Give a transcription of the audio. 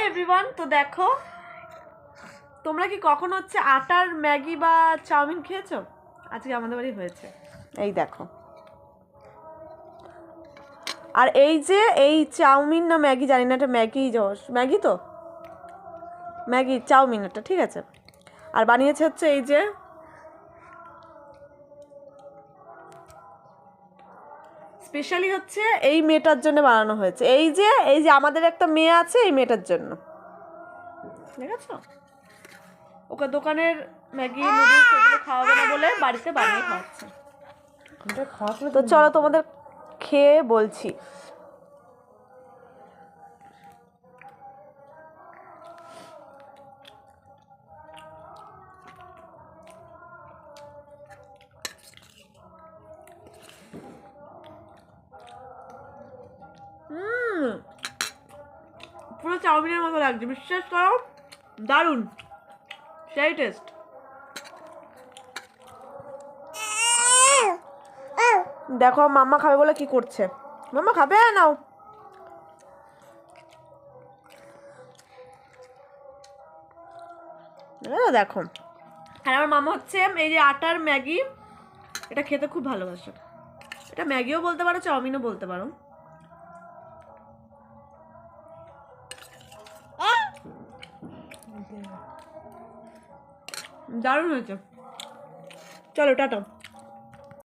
Everyone, তো দেখো তোমরা কি কখন হচ্ছে আটার ম্যাগি বা চাউমিন খেয়েছো? আজকে আমাদের বাড়ি হয়েছে, এই দেখো। আর এই যে এই চাউমিন না ম্যাগি জানি না, এটা ম্যাগি তো ম্যাগি চাউমিন এটা, ঠিক আছে। আর বানিয়েছে হচ্ছে এই যে স্পেশালি হচ্ছে এই মেয়েটার জন্য বানানো হয়েছে। এই যে আমাদের একটা মেয়ে আছে, এই মেয়েটার জন্য, দেখেছো? ওকে দোকানের ম্যাগি নুডলস এগুলো খাওয়াবে না বলে বাড়িতে বানিয়ে খাওয়াচ্ছে। তো চলো তোমাদের খেয়ে বলছি। পুরো চাউমিনের মতো লাগছে, বিশ্বাস করো, দারুণ, সেই টেস্ট। দেখো মাম্মা খাবে বলে কি করছে। মাম্মা খাবে, নাও। দেখো, আর আমার মামা হচ্ছে এই যে আটার ম্যাগি, এটা খেতে খুব ভালোবাসে। এটা ম্যাগিও বলতে পারো, চাউমিনও বলতে পারো। দারুণ হয়েছে। চলো টাটা।